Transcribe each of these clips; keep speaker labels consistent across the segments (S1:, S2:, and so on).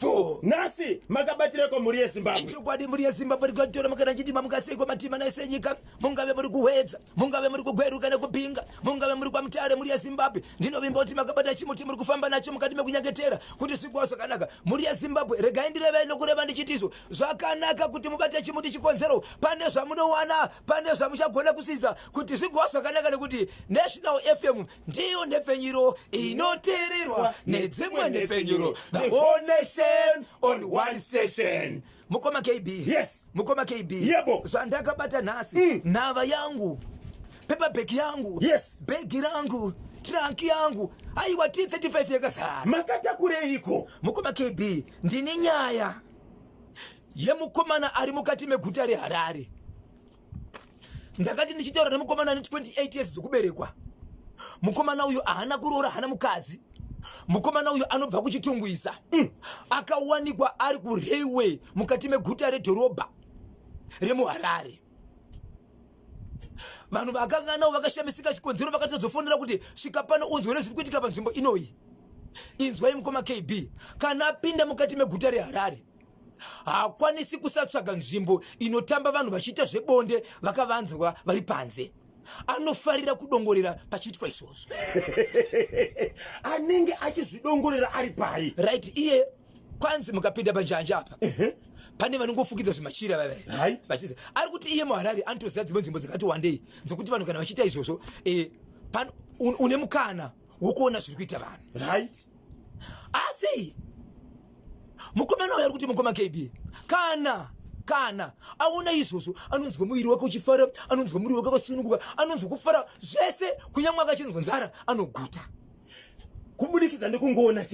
S1: 4
S2: nasi makabatireko muri yeZimbabwe.
S1: Chokwadi muri yeZimbabwe rikatora makana chitima mukaseiko matima naise nyika mungave muri kuhwedza mungave muri kugweruka nekupinga mungave muri kwamutare muri yeZimbabwe ndinovimba kuti makabata chimuti muri kufamba nacho mukati mekunyengetera kuti zvikwaso kanaka muri yeZimbabwe regai ndireve nokureva ndichitizo zvakanaka kuti mubate chimuti chikonzero pane zvamunowana pane zvamuchagona kusidza kuti zvikwaso kanaka nekuti National FM ndiyo nhepfenyuro inoteererwa nedzimwe nhepfenyuro the whole nation on one station. Mukoma KB.
S2: Yes.
S1: Mukoma KB.
S2: Yebo.
S1: Zvandakabata nhasi nhava yangu paperback yangu
S2: yes
S1: begi rangu trunk yangu aiwa T35 yakazara.
S2: Makatakureiko?
S1: Mukoma KB ndine nyaya yemukomana ari mukati meguta reHarare. Ndakati ndichitaura nemukomana ane 28 years dzokuberekwa. Mukomana uyu haana kuroora hana mukadzi. Mukomana uyu anobva kuchitungwisa akawanikwa ari kurailway mukati meguta redhorobha remuHarare. Vanhu vakanga navo vakashamisika chikonzero vakatozofonera kuti svika pano unzwe nezviri kuitika panzvimbo inoyi. Inzwai Mukoma KB kana apinda mukati meguta reHarare haakwanisi kusatsvaga nzvimbo inotamba vanhu vachiita zvebonde vakavanzwa vari panze. Anofarira kudongorera pachiitwa izvozvo.
S2: Anenge achizvidongorera ari pai.
S1: Right, iye kwanzi mukapinda panjanja apa pane vanongofukidza zvimachira vava
S2: right
S1: vachizi ari kuti iye muHarare anotoziva dzimwe nzvimbo dzakati wandei dzokuti vanhu kana vachiita izvozvo une mukana wokuona zviri kuita vanhu.
S2: Right.
S1: Asi mukomana uyu ari kuti Mukoma KB kana aona izvozvo anonzwa muviri wake uchifara anonzwa muviri wake akasununguka anonzwa kufara zvese kunyangwe akachinzwa nzara anoguta
S2: kubudikidza nekungoona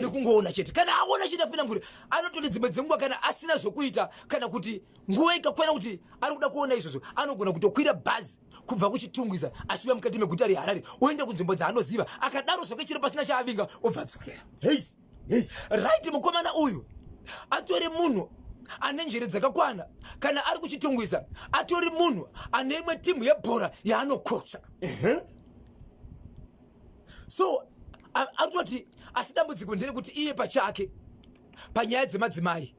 S1: chete kana aona chete apinda muguri anototi dzimwe dzenguva kana asina zvokuita kana kuti nguva ikakwana kuti ari kuda kuona izvozvo anogona kutokwira bhazi kubva kuchitungwiza achiuya mukati meguta reHarare oenda kunzvimbo dzaanoziva akadaro zvoke chiro pasina chaavinga obva adzokera. Right, mukomana uyu atori munhu ane njere dzakakwana kana ari kuchitungwisa atori munhu ane imwe timu yebhora yaanokocha. So atoti asi dambudziko nderekuti iye pachake panyaya dzemadzimai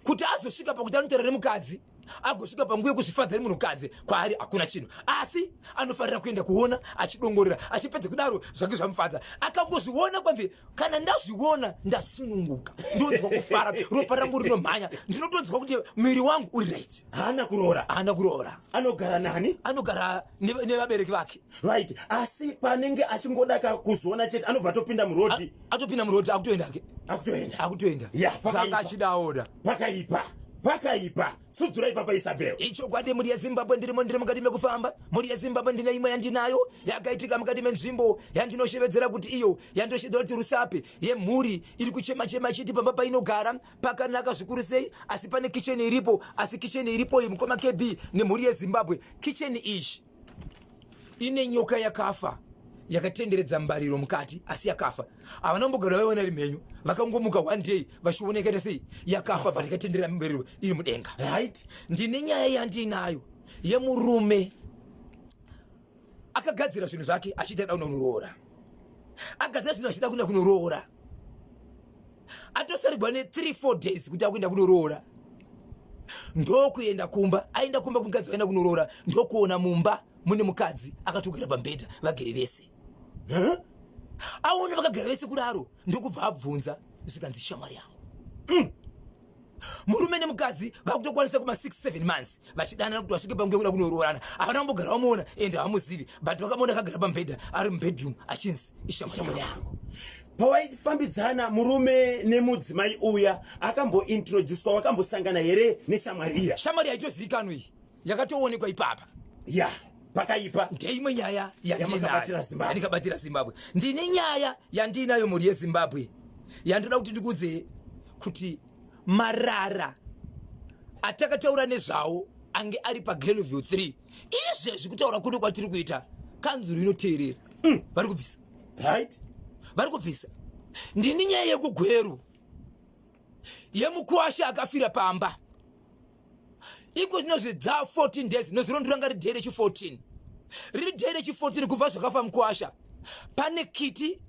S1: kuti azosvika pakuti anotaura nemukadzi agosvika panguva yekuzvifadza nemunhukadzi kwaari hakuna chinhu asi anofarira kuenda kuona achidongorera achipedza kudaro zvake zvamufadza akangozviona kwanzi kana ndazviona ndasununguka ndonzwa kufara ropa rangu rinomhanya ndinotonzwa kuti muviri wangu uri right.
S2: Haana kuroora. Anogara nani?
S1: Anogara nevabereki vake.
S2: Right. Asi panenge achingodaka kuzoona chete anobva atopinda murodi.
S1: Atopinda murodi akutoenda. Zvanga achidaona.
S2: Pakaipa. Sudzurai papa Isabel.
S1: Ichokwadi muri yeZimbabwe ndiri mukati mekufamba. Muri yeZimbabwe ndine imwe yandinayo yakaitika mukati menzvimbo yandinoshevedzera kuti iyo yandoshedzera kuti rusape yemhuri iri kuchema chiti pamba painogara pakanaka zvikuru sei asi pane kicheni iripo asi kicheni iripo iyi Mukoma KB nemhuri yeZimbabwe. Kicheni ishi ine nyoka yakafa yakatenderedza mbariro mukati asi yakafa. Havana kumbogara vaiona iri mhenyu vakangomuka one day vachioneka ita sei yakafa but ikatenderera mbariro iri mudenga.
S2: Right.
S1: Ndine nyaya yandinayo yemurume akagadzira zvinhu zvake achiita da kunoroora. Agadzira zvinhu achida kuenda kunoroora atosarigwa ne 3-4 days kuti akuenda kunoroora ndokuenda kumba aenda kumba kumukadzi waenda kunoroora ndokuona mumba mune mukadzi akatogara pambedha vagere vese. Aona vakagara vese kudaro ndokubva abvunza zvikanzi shamwari yangu murume nemukadzi vakutokwanisa kuma 6-7 months vachidanana kuti vasvike panguva kuda kunoroorana. Havana kumbogara vamuona ende havamuzivi but vakamuona akagara pambedha ari mubedroom achinzi ishamwari yangu.
S2: Pawaifambidzana murume nemudzimai uya akambointroducwa wakambosangana here neshamwari iya?
S1: Shamwari haitozivikanwa iyi yakatoonekwa ipapa.
S2: Pakaipa
S1: ndeimwe nyaya yandikabatira Zimbabwe. Ndine nyaya yandinayo muri yeZimbabwe yandoda kuti ndikudze kuti marara atakataura nezvawo ange ari paGlenview 3 izvezvi kutaura kuno kwatiri kuita kanzuro inoteerera vari kubvisa.
S2: Right.
S1: Vari kubvisa. Ndine nyaya yekugweru yemukwasha akafira pamba iko zvinozvidza 14 days nozvirondoranga ridhee rechi14 riri dhee rechi14 kubva zvakafa mukwasha pane kiti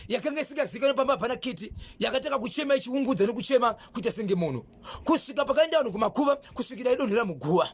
S1: yakanga isingazikanwa pamba pana kiti yakataka kuchema ichiungudza nekuchema kuita senge munhu kusvika pakaenda vanhu kumakuva kusvikira idonhera muguwa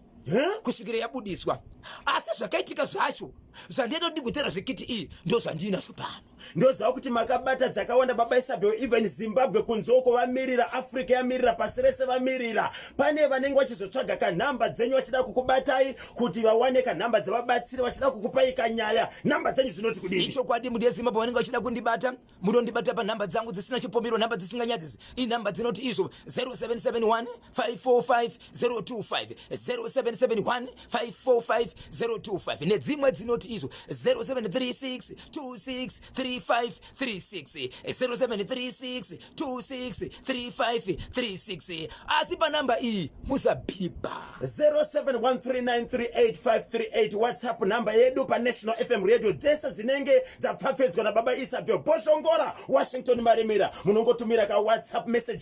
S1: kusvikira yabudiswa. Asi zvakaitika zvacho zvandiita kuti ndigotera zvekiti iyi ndo zvandinazvo pano.
S2: Ndoziva kuti makabata dzakawanda baba Isabel, even Zimbabwe kunzoko vamirira, Africa yamirira, pasi rese vamirira. Pane vanenge vachizotsvaga kanhamba dzenyu vachida kukubatai kuti vawane kanhamba dzavabatsiri vachida kukupai kanyaya. Nhamba dzenyu dzinoti kudini?
S1: Ichokwadi mudiye Zimbabwe vanenge vachida kundibata munondibata panhamba dzangu dzisina chipomero, nhamba dzisinganyadzisi. Inhamba dzinoti izvo 0771 545 025 0771 545 025 nedzimwe dzinoti izvo 0736 26 3536 0736 26 3536. Asi panhamba iyi musabhipa
S2: 0713938538 WhatsApp namba yedu pa National FM radio dzese dzinenge dzapfapfedzwa na baba Isabel Boshongora Washington Marimira. Munongotumira ka WhatsApp message